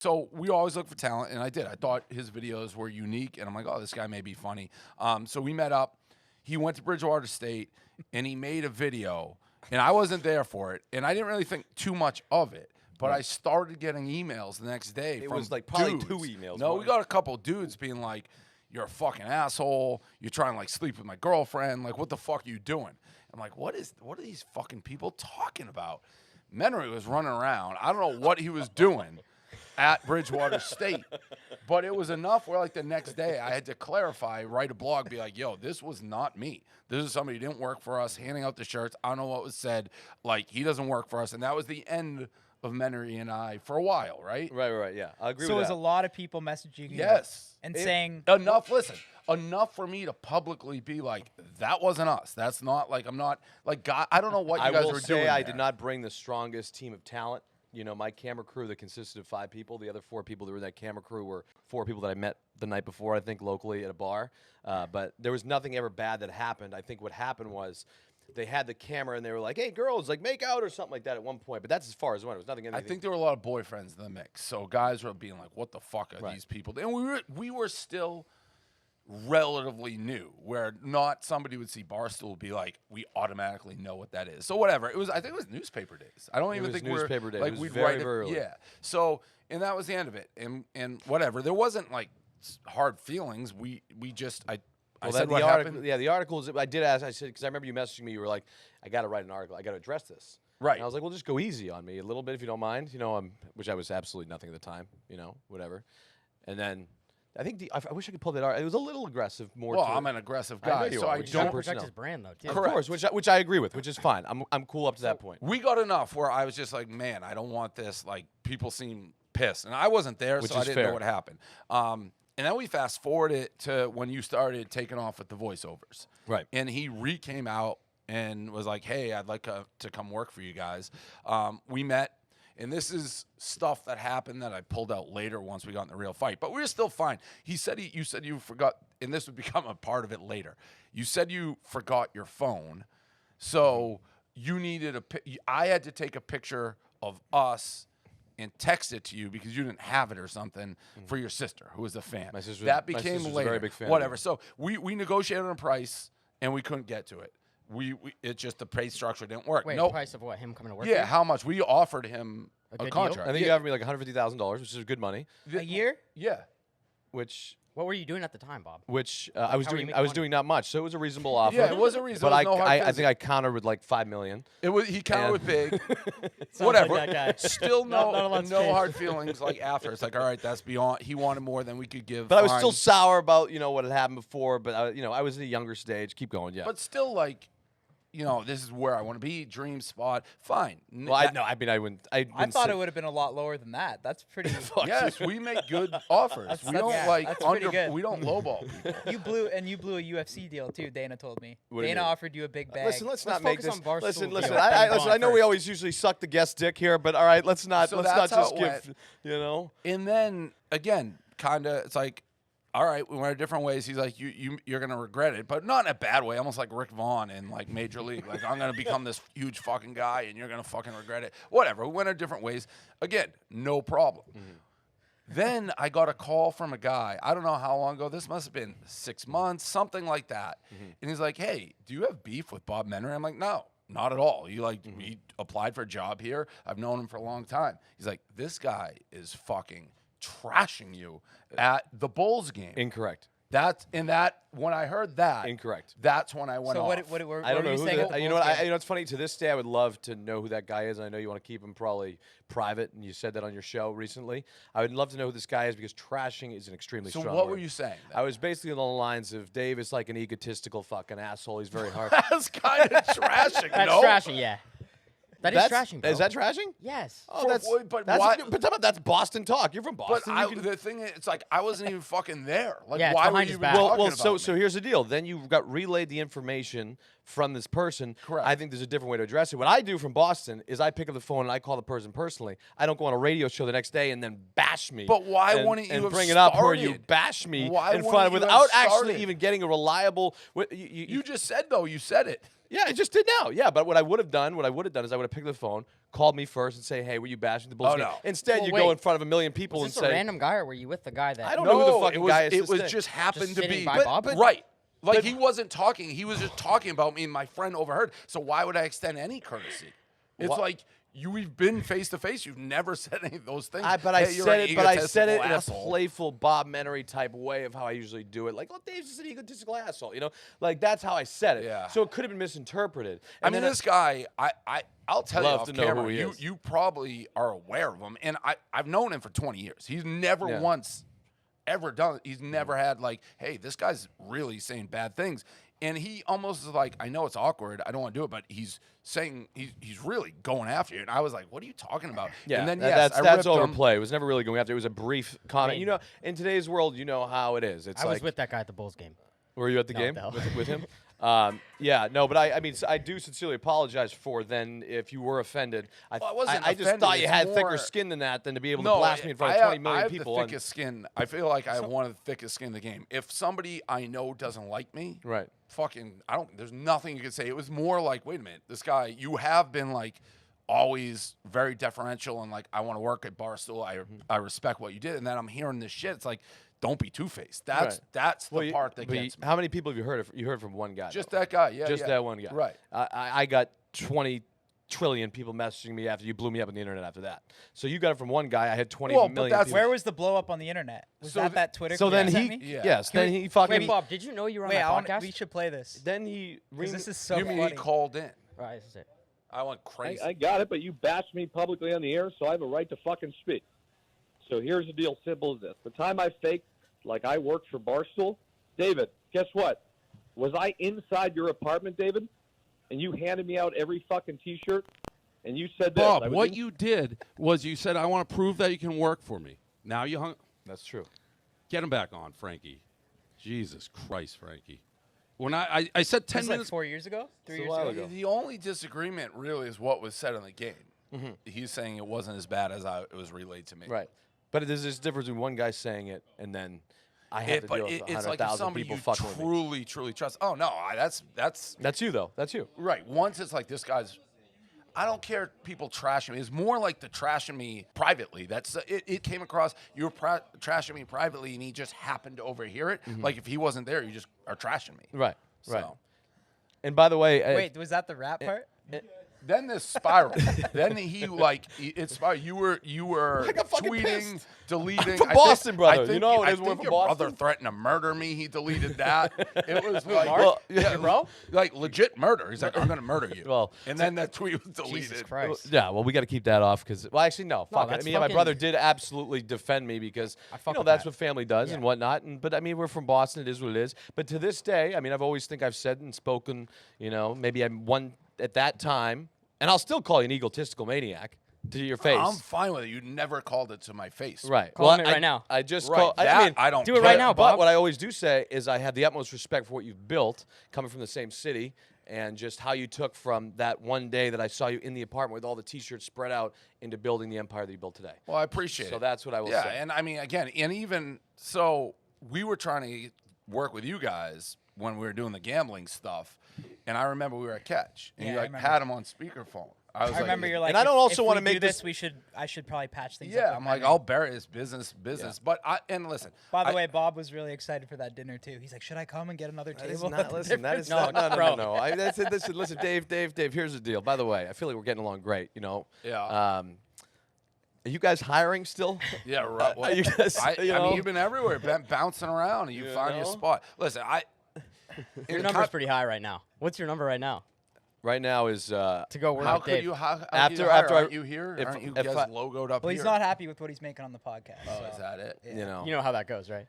So we always look for talent, and I did. I thought his videos were unique, and I'm like, oh, this guy may be funny. So we met up. He went to Bridgewater State, and he made a video, and I wasn't there for it, and I didn't really think too much of it. But I started getting emails the next day from was like probably dudes. 2 emails. No, we got a couple dudes being like, you're a fucking asshole. You're trying to like sleep with my girlfriend. Like, what the fuck are you doing? I'm like, what are these fucking people talking about? Menery was running around. I don't know what he was doing at Bridgewater State. But it was enough where, like, the next day I had to clarify, write a blog, be like, yo, this was not me. This is somebody who didn't work for us, handing out the shirts. I don't know what was said. Like, he doesn't work for us. And that was the end of Menery and I for a while, right? Right, yeah. I agree So with it was that. a lot of people messaging you. Yes. And saying. Enough, listen, enough for me to publicly be like, that wasn't us. That's not, like, I'm not, like, God, I don't know what you guys were doing. I there. did not bring the strongest team of talent. You know, my camera crew that consisted of 5 people. The other 4 people that were in that camera crew were 4 people that I met the night before, I think, locally at a bar. But there was nothing ever bad that happened. I think what happened was they had the camera and they were like, hey, girls, like, make out or something like that at one point. But that's as far as it went. It was nothing. I think there were a lot of boyfriends in the mix. So guys were being like, what the fuck are these people? And we were still relatively new, where not somebody would see Barstool be like, we automatically know what that is. So whatever. It was, I think it was newspaper days. I don't even think newspaper we're days. like It was we'd very, write it. very early. Yeah. So and that was the end of it. And whatever. There wasn't like hard feelings. We just I said what happened. Yeah, the articles. I did ask. I said because I remember you messaging me. You were like, I got to write an article. I got to address this. Right. And I was like, well, just go easy on me a little bit if you don't mind. You know, which I was absolutely nothing at the time. You know, whatever. And then I think I wish I could pull that out. It was a little aggressive. Well, I'm an aggressive guy, so I don't protect his brand though. Too. Of course, which I agree with, which is fine. I'm cool up to that point. We got enough where I was just like, man, I don't want this. Like, people seem pissed, and I wasn't there, so I didn't know what happened. And then we fast forward it to when you started taking off with the voiceovers, right? And he came out and was like, hey, I'd like to come work for you guys. We met. And this is stuff that happened that I pulled out later once we got in the real fight. But we were still fine. You said you forgot, and this would become a part of it later. You said you forgot your phone, so you needed I had to take a picture of us and text it to you because you didn't have it or something for your sister, who was a fan. My sister, that became my later. A very big fan. Whatever. So we negotiated on a price, and we couldn't get to it. It just the pay structure didn't work. Wait, Nope. price of what? Him coming to work? Yeah, for you? how much? We offered him A a good deal? contract. I think you offered me like $150,000, which is good money. A year? Yeah. Which What were you doing at the time, Bob? I was How were you doing. making I was money? doing not much, so it was a reasonable offer. Yeah, it was a reasonable. But no hard I feelings. think I countered with like $5 million. It was he counted And- with big. Sounds Whatever. like that guy. Still Not a lot's no changed. hard feelings. Like after, it's like, all right, that's beyond. He wanted more than we could give. But I was fine. still sour about what had happened before. But I was at a younger stage. Keep going, yeah. But still, like, this is where I want to be. Dream spot. Fine. well, I wouldn't. I thought it would have been a lot lower than that. That's pretty. Yes, we make good offers. We don't that's pretty good. We don't lowball people. You blew a UFC deal too. Dana told me. What do you Dana mean? offered you a big bag. Listen, let's not make focus this. on Barstool Listen. deal. I know we always usually suck the guest dick here, but all right, let's not. So let's not that's how just it give. And then again, kind of, it's like, all right, we went our different ways. He's like, you're gonna regret it, but not in a bad way. Almost like Rick Vaughn in like Major League. Like, I'm gonna become this huge fucking guy, and you're gonna fucking regret it. Whatever. We went our different ways. Again, no problem. Then I got a call from a guy. I don't know how long ago. This must have been 6 months, something like that. And he's like, hey, do you have beef with Bob Menery? I'm like, no. Not at all. He applied for a job here. I've known him for a long time. He's like, this guy is fucking trashing you at the Bulls game. Incorrect. When I heard that, Incorrect. That's when I went So off. what were I don't know you who saying? that. You know what? It's funny. To this day, I would love to know who that guy is. I know you want to keep him probably private, and you said that on your show recently. I would love to know who this guy is because trashing is an extremely So strong what word. were you saying? I was basically along the lines of Dave is like an egotistical fucking asshole. He's very hard. That's kind of trashing. That's no? trashing, yeah. That is trashing, bro. Is that trashing? Yes. Oh, that's but that's, why- that's Boston talk. You're from But Boston. the thing is, it's like I wasn't even fucking there. Like, Yeah, it's why were behind you his even back. talking well, about so me? here's the deal. Then you got relayed the information from this person. Correct. I think there's a different way to address it. What I do from Boston is I pick up the phone and I call the person personally. I don't go on a radio show the next day and then bash me. But why and, wouldn't you and have bring it up where you started? bash me Why in wouldn't front of you have without actually started? even getting a reliable? You just said though. You said it. Yeah, I just did now. Yeah, but what I would have done is I would have picked the phone, called me first, and say, "Hey, were you bashing the Bulls Oh, game?" no. Instead, Well, you go wait. in front of a million people Was and this a say, random guy, or were you with the guy that? I don't know who the fucking it was, guy is. It this was thing. just happened Just to sitting be. by Bob? Right. Like, he wasn't talking. He was just talking about me, and my friend overheard. So why would I extend any courtesy? It's like, we've been face to face. You've never said any of those things. But I Hey, you're said an it. But I said it egotistical in a asshole. playful Bob Menery type way of how I usually do it. Like, oh, Dave's just an egotistical asshole. You know, like that's how I said it. Yeah. So it could have been misinterpreted. I mean, this guy, I'll tell you Love off to know camera, who he is. you probably are aware of him, and I've known him for 20 years. He's never once ever done it. He's never had like, hey, this guy's really saying bad things. And he almost is like, I know it's awkward, I don't want to do it, but he's saying he's really going after you. And I was like, what are you talking about? Yeah, and then that's I ripped him. overplay. It was never really going after. It was a brief comment. mean- You know, in today's world, you know how it is. It's I like, was with that guy at the Bulls game. were you at the No, game no. with him? Yeah, no, but I mean, I do sincerely apologize for then if you were offended. I wasn't I just offended, thought you it's had thicker more- skin than that than to be able No, to blast me in front of I 20 million have people. the on- thickest skin. I feel like I have one of the thickest skin in the game. If somebody I know doesn't like me, Right. fucking, there's nothing you can say. It was more like, wait a minute, this guy, you have been like always very deferential and like, I want to work at Barstool. I respect what you did. And then I'm hearing this shit. It's like, don't be two-faced. That's the part that gets me. How many people have you heard? You heard from one guy? Just though? that guy, yeah. Just yeah. that one guy. Right. I got 20 trillion people messaging me after you blew me up on the internet after that. So you got it from one guy. I had 20 Well, but million that's- people. Where was the blow up on the internet? Was So that Twitter? So clip then you sent he, me? Yeah. yes, Can then we- he fucking. Wait, Bob, did you know you were on Wait, that podcast? we should play this. Then he. Because this is so You mean funny. he called in? Right, this is it. I went crazy. I got it, but you bashed me publicly on the air, so I have a right to fucking speak. So here's the deal, simple as this. The time I faked like I worked for Barstool, David, guess what? Was I inside your apartment, David, and you handed me out every fucking T-shirt, and you said this? Bob, I was what in- you did was you said, I want to prove that you can work for me. Now you hung. That's true. Get him back on, Frankie. Jesus Christ, Frankie. When I said 10 This is like minutes. 4 years ago? 3 It's a years while ago? ago. The only disagreement really is what was said in the game. He's saying it wasn't as bad as it was relayed to me. Right. But there's this difference between one guy saying it and then I have to But deal with it's like if 100,000 somebody people you fucking with me. truly trust. Oh no, that's That's you though. That's you. right. Once it's like this guy's. I don't care if people trashing me. It's more like the trashing me privately. That's it came across. You were trashing me privately, and he just happened to overhear it. Like if he wasn't there, you just are trashing me. Right. Right. So. And by the way, Wait, was that the rap part? Then this spiral. Then it spiraled. You were I got fucking tweeting, pissed. deleting. from I Boston, brother. I think, You know how it I is when think we're your from brother Boston? threatened to murder me. He deleted that. It was like, Well, yeah, bro? like legit murder. He's like, I'm gonna murder you. Well, and then that tweet was deleted. Jesus Christ. yeah, well, we got to keep that off because, well, actually, no. Fuck it. I that's mean, my fucking- brother did absolutely defend me because, fuck with that's that. what family does and whatnot. But I mean, we're from Boston. It is what it is. But to this day, I mean, I've always think I've said and spoken, maybe I'm one at that time, and I'll still call you an egotistical maniac to your face. I'm fine with it. You never called it to my face. Right. Call him it right now. I just Right. call. I That mean, I don't do it right care. now, But Bob. what I always do say is I have the utmost respect for what you've built, coming from the same city, and just how you took from that one day that I saw you in the apartment with all the T-shirts spread out into building the empire that you built today. Well, I appreciate it. So that's what I will yeah, say. and I mean, again, and even so, we were trying to work with you guys when we were doing the gambling stuff, and I remember we were at Catch, and Yeah, you I like remember. had him on speakerphone. I was I remember you're like, And I don't if- also if wanna we make do this- I should probably patch things up. yeah, with I'm like, Menery. I'll bury his business. But and listen. By the I- way, Bob was really excited for that dinner too. He's like, should I come and get another That is table? not, at the listen, that different is not, spot?" no. Listen, Dave, here's the deal. By the way, I feel like we're getting along great, Yeah. Are you guys hiring still? Yeah, right. Well, you guys- I you mean, know? you've been everywhere, been bouncing around, and you find your know? spot. Listen, Your number's pretty high right now. What's your number right now Right now is to go work How with could Dave? you? How After- you hire? after I- aren't you here? if- Aren't you if guys I- logoed up Well, here? he's not happy with what he's making on the podcast. Oh, so. is that it? you know. You know how that goes, right?